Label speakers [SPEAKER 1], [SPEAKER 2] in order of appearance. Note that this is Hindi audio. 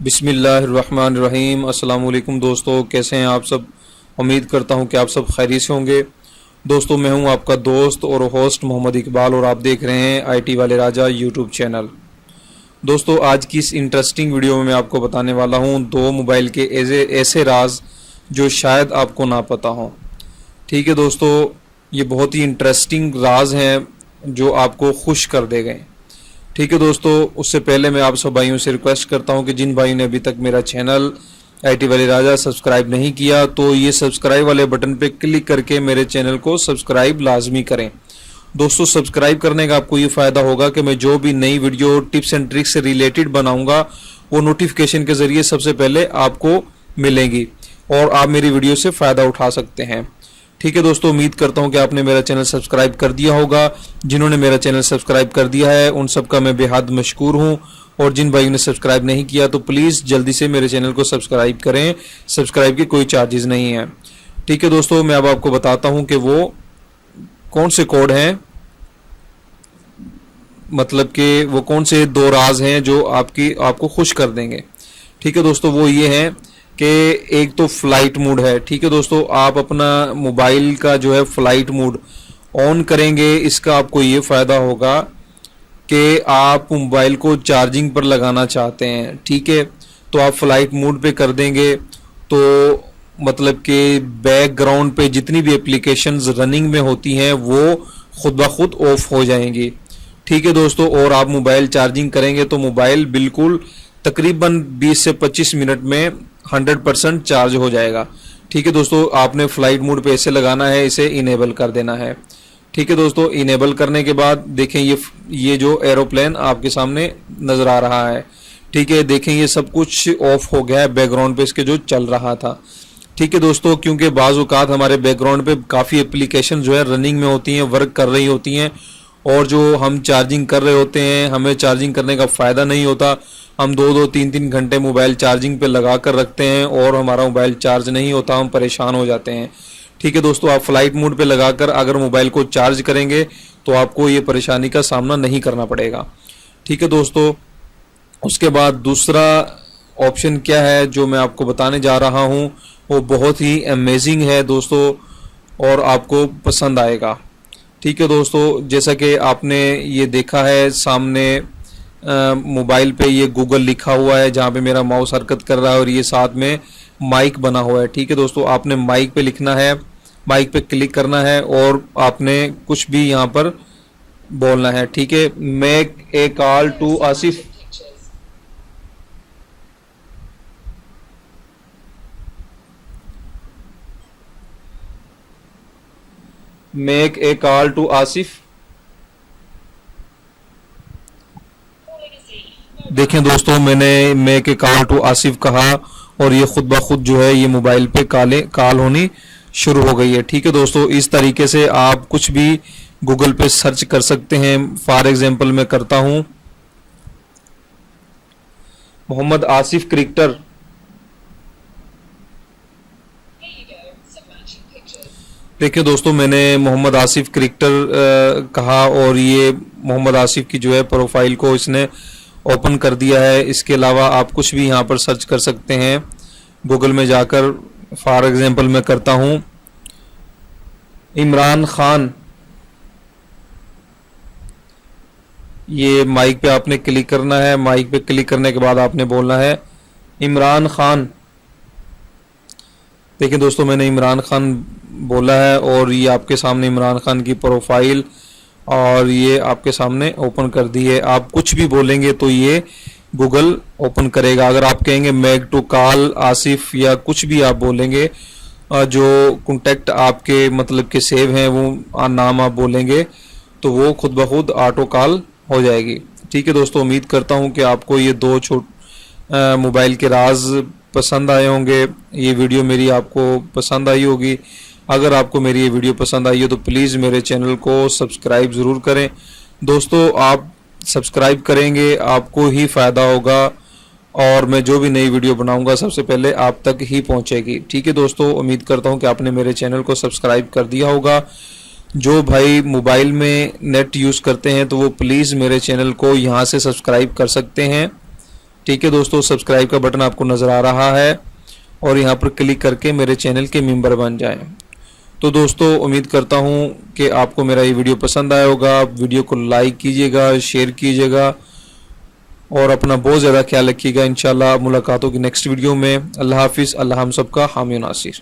[SPEAKER 1] बिस्मिल्लाहिर्रहमानिर्रहीम। अस्सलाम वालेकुम दोस्तों, कैसे हैं आप सब। उम्मीद करता हूं कि आप सब खैरियत से होंगे। दोस्तों, मैं हूं आपका दोस्त और होस्ट मोहम्मद इकबाल और आप देख रहे हैं आईटी वाले राजा यूट्यूब चैनल। दोस्तों, आज की इस इंटरेस्टिंग वीडियो में मैं आपको बताने वाला हूं दो मोबाइल के ऐसे राज जो शायद आपको ना पता हों। ठीक है दोस्तों, ये बहुत ही इंटरेस्टिंग राज हैं जो आपको खुश कर देंगे। ठीक है दोस्तों, उससे पहले मैं आप सब भाइयों से रिक्वेस्ट करता हूं कि जिन भाइयों ने अभी तक मेरा चैनल आईटी वाले राजा सब्सक्राइब नहीं किया तो ये सब्सक्राइब वाले बटन पे क्लिक करके मेरे चैनल को सब्सक्राइब लाजमी करें। दोस्तों, सब्सक्राइब करने का आपको ये फ़ायदा होगा कि मैं जो भी नई वीडियो टिप्स एंड ट्रिक्स से रिलेटेड बनाऊंगा वो नोटिफिकेशन के ज़रिए सबसे पहले आपको मिलेंगी और आप मेरी वीडियो से फ़ायदा उठा सकते हैं। ठीक है दोस्तों, उम्मीद करता हूं कि आपने मेरा चैनल सब्सक्राइब कर दिया होगा। जिन्होंने मेरा चैनल सब्सक्राइब कर दिया है उन सब का मैं बेहद मशकूर हूं, और जिन भाइयों ने सब्सक्राइब नहीं किया तो प्लीज़ जल्दी से मेरे चैनल को सब्सक्राइब करें। सब्सक्राइब के कोई चार्जेस नहीं है। ठीक है दोस्तों, मैं अब आपको बताता हूं कि वो कौन से कोड हैं, मतलब कि वो कौन से दो राज हैं जो आपको खुश कर देंगे। ठीक है दोस्तों, वो ये हैं कि एक तो फ्लाइट मोड है। ठीक है दोस्तों, आप अपना मोबाइल का जो है फ्लाइट मोड ऑन करेंगे, इसका आपको ये फ़ायदा होगा कि आप मोबाइल को चार्जिंग पर लगाना चाहते हैं। ठीक है, तो आप फ्लाइट मोड पे कर देंगे तो मतलब कि बैकग्राउंड पे जितनी भी एप्लीकेशंस रनिंग में होती हैं वो खुद ब खुद ऑफ हो जाएंगी। ठीक है दोस्तों, और आप मोबाइल चार्जिंग करेंगे तो मोबाइल बिल्कुल तकरीबन 20 से 25 मिनट में 100% चार्ज हो जाएगा। ठीक है दोस्तों, आपने फ्लाइट मोड पे ऐसे लगाना है, इसे इनेबल कर देना है। ठीक है दोस्तों, इनेबल करने के बाद देखें ये जो एरोप्लेन आपके सामने नज़र आ रहा है। ठीक है, देखें ये सब कुछ ऑफ हो गया है बैकग्राउंड पे इसके जो चल रहा था। ठीक है दोस्तों, क्योंकि बाज़ औक़ात हमारे बैकग्राउंड पे काफ़ी एप्लीकेशन जो है रनिंग में होती हैं, वर्क कर रही होती हैं, और जो हम चार्जिंग कर रहे होते हैं हमें चार्जिंग करने का फ़ायदा नहीं होता। हम 2-2, 3-3 घंटे मोबाइल चार्जिंग पे लगा कर रखते हैं और हमारा मोबाइल चार्ज नहीं होता, हम परेशान हो जाते हैं। ठीक है दोस्तों, आप फ्लाइट मोड पे लगाकर अगर मोबाइल को चार्ज करेंगे तो आपको ये परेशानी का सामना नहीं करना पड़ेगा। ठीक है दोस्तों, उसके बाद दूसरा ऑप्शन क्या है जो मैं आपको बताने जा रहा हूँ वो बहुत ही अमेजिंग है दोस्तों और आपको पसंद आएगा। ठीक है दोस्तों, जैसा कि आपने ये देखा है सामने मोबाइल पे ये गूगल लिखा हुआ है जहाँ पे मेरा माउस हरकत कर रहा है और ये साथ में माइक बना हुआ है। ठीक है दोस्तों, आपने माइक पे लिखना है, माइक पे क्लिक करना है और आपने कुछ भी यहाँ पर बोलना है। ठीक है, make a call to Asif. Make a call to Asif. देखें दोस्तों, मैंने make a call to Asif कहा और ये खुद ब खुद जो है ये मोबाइल पे कॉल होनी शुरू हो गई है। ठीक है दोस्तों, इस तरीके से आप कुछ भी गूगल पे सर्च कर सकते हैं। फॉर एग्जांपल मैं करता हूं मोहम्मद आसिफ क्रिकेटर। देखिए दोस्तों, मैंने मोहम्मद आसिफ क्रिकेटर कहा और ये मोहम्मद आसिफ की जो है प्रोफाइल को इसने ओपन कर दिया है। इसके अलावा आप कुछ भी यहाँ पर सर्च कर सकते हैं गूगल में जाकर। फॉर एग्जांपल मैं करता हूँ इमरान खान। ये माइक पे आपने क्लिक करना है, माइक पे क्लिक करने के बाद आपने बोलना है इमरान खान। देखिए दोस्तों, मैंने इमरान खान बोला है और ये आपके सामने इमरान खान की प्रोफाइल और ये आपके सामने ओपन कर दी है। आप कुछ भी बोलेंगे तो ये गूगल ओपन करेगा। अगर आप कहेंगे मेक टू कॉल आसिफ या कुछ भी आप बोलेंगे, जो कॉन्टेक्ट आपके मतलब के सेव हैं वो नाम आप बोलेंगे तो वो खुद ब खुद ऑटो कॉल हो जाएगी। ठीक है दोस्तों, उम्मीद करता हूँ कि आपको ये दो मोबाइल के राज पसंद आए होंगे। ये वीडियो मेरी आपको पसंद आई होगी। अगर आपको मेरी ये वीडियो पसंद आई हो तो प्लीज़ मेरे चैनल को सब्सक्राइब ज़रूर करें। दोस्तों, आप सब्सक्राइब करेंगे आपको ही फ़ायदा होगा और मैं जो भी नई वीडियो बनाऊंगा सबसे पहले आप तक ही पहुंचेगी। ठीक है दोस्तों, उम्मीद करता हूं कि आपने मेरे चैनल को सब्सक्राइब कर दिया होगा। जो भाई मोबाइल में नेट यूज़ करते हैं तो वो प्लीज़ मेरे चैनल को यहाँ से सब्सक्राइब कर सकते हैं। ठीक है दोस्तों, सब्सक्राइब का बटन आपको नज़र आ रहा है और यहाँ पर क्लिक करके मेरे चैनल के मेंबर बन जाएं। तो दोस्तों उम्मीद करता हूँ कि आपको मेरा ये वीडियो पसंद आया होगा। वीडियो को लाइक कीजिएगा, शेयर कीजिएगा और अपना बहुत ज़्यादा ख्याल रखिएगा। इंशाल्लाह मुलाकात होगी नेक्स्ट वीडियो में। अल्लाह हाफिज़। अल्लाह हम सबका हामी नासिर।